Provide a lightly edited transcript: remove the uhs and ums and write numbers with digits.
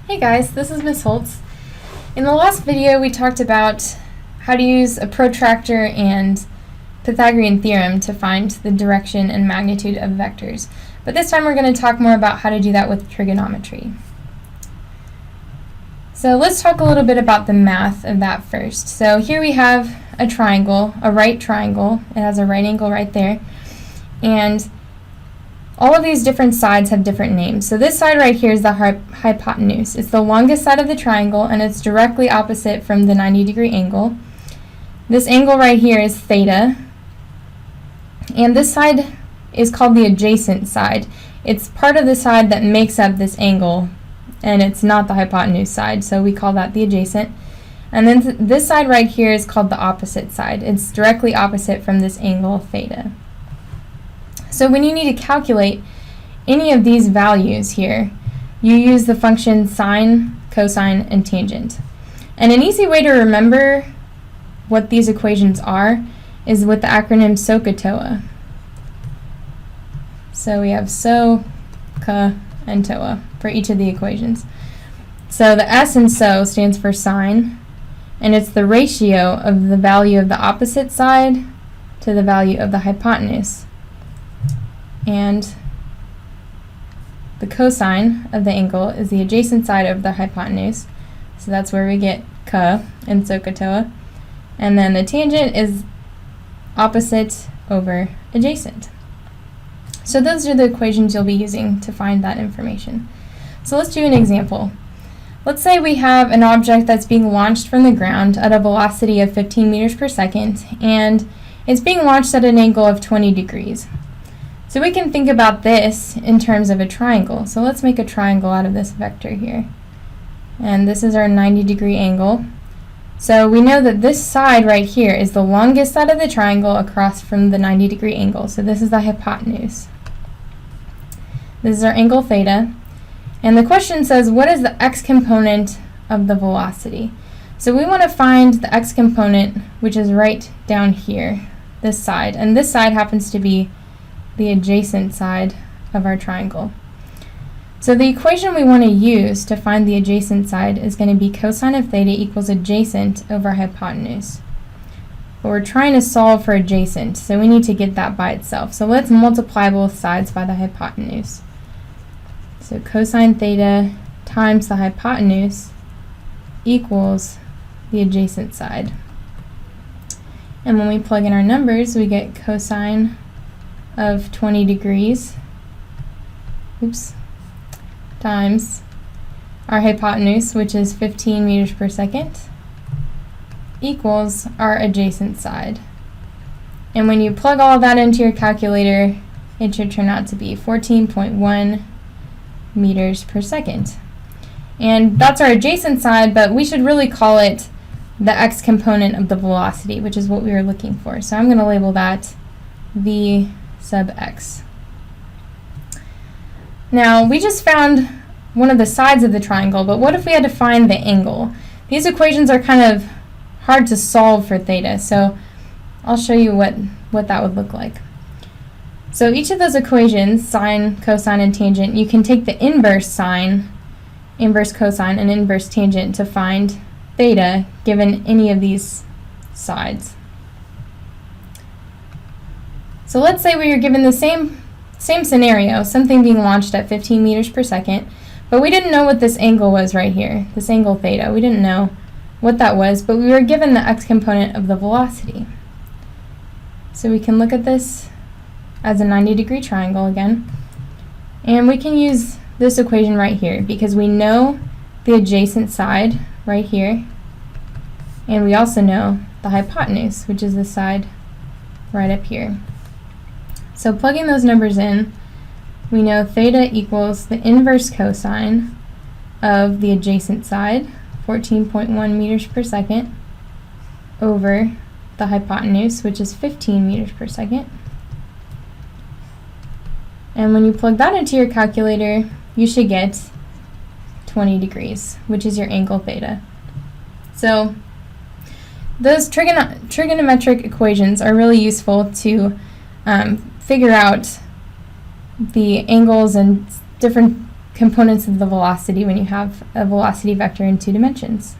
Hey guys, this is Miss Holtz. In the last video we talked about how to use a protractor and Pythagorean theorem to find the direction and magnitude of vectors. But this time we're going to talk more about how to do that with trigonometry. So let's talk a little bit about the math of that first. So here we have a triangle, a right triangle. It has a right angle right there. And all of these different sides have different names. So this side right here is the hypotenuse. It's the longest side of the triangle, and it's directly opposite from the 90-degree angle. This angle right here is theta. And this side is called the adjacent side. It's part of the side that makes up this angle, and it's not the hypotenuse side, so we call that the adjacent. And then this side right here is called the opposite side. It's directly opposite from this angle theta. So when you need to calculate any of these values here, you use the function sine, cosine, and tangent. And an easy way to remember what these equations are is with the acronym SOHCAHTOA. So we have SO, CA, and TOA for each of the equations. So the S in SO stands for sine, and it's the ratio of the value of the opposite side to the value of the hypotenuse. And the cosine of the angle is the adjacent side of the hypotenuse, so that's where we get CA in SOHCAHTOA. And then the tangent is opposite over adjacent. So those are the equations you'll be using to find that information. So let's do an example. Let's say we have an object that's being launched from the ground at a velocity of 15 meters per second, and it's being launched at an angle of 20 degrees. So we can think about this in terms of a triangle. So let's make a triangle out of this vector here. And this is our 90-degree angle. So we know that this side right here is the longest side of the triangle across from the 90-degree angle. So this is the hypotenuse. This is our angle theta. And the question says, what is the x component of the velocity? So we want to find the x component, which is right down here, this side. And this side happens to be the adjacent side of our triangle. So the equation we want to use to find the adjacent side is going to be cosine of theta equals adjacent over hypotenuse. But we're trying to solve for adjacent, so we need to get that by itself. So let's multiply both sides by the hypotenuse. So cosine theta times the hypotenuse equals the adjacent side. And when we plug in our numbers, we get cosine of 20 degrees, times our hypotenuse, which is 15 meters per second, equals our adjacent side. And when you plug all of that into your calculator, it should turn out to be 14.1 meters per second. And that's our adjacent side, but we should really call it the x component of the velocity, which is what we were looking for. So I'm going to label that v sub x. Now, we just found one of the sides of the triangle, but what if we had to find the angle? These equations are kind of hard to solve for theta, so I'll show you what that would look like. So each of those equations, sine, cosine, and tangent, you can take the inverse sine, inverse cosine, and inverse tangent to find theta given any of these sides. So let's say we were given the same scenario, something being launched at 15 meters per second, but we didn't know what this angle was right here, this angle theta. We didn't know what that was, but we were given the x component of the velocity. So we can look at this as a 90-degree triangle again, and we can use this equation right here because we know the adjacent side right here, and we also know the hypotenuse, which is the side right up here. So plugging those numbers in, we know theta equals the inverse cosine of the adjacent side, 14.1 meters per second, over the hypotenuse, which is 15 meters per second. And when you plug that into your calculator, you should get 20 degrees, which is your angle theta. So those trigonometric equations are really useful to figure out the angles and different components of the velocity when you have a velocity vector in two dimensions.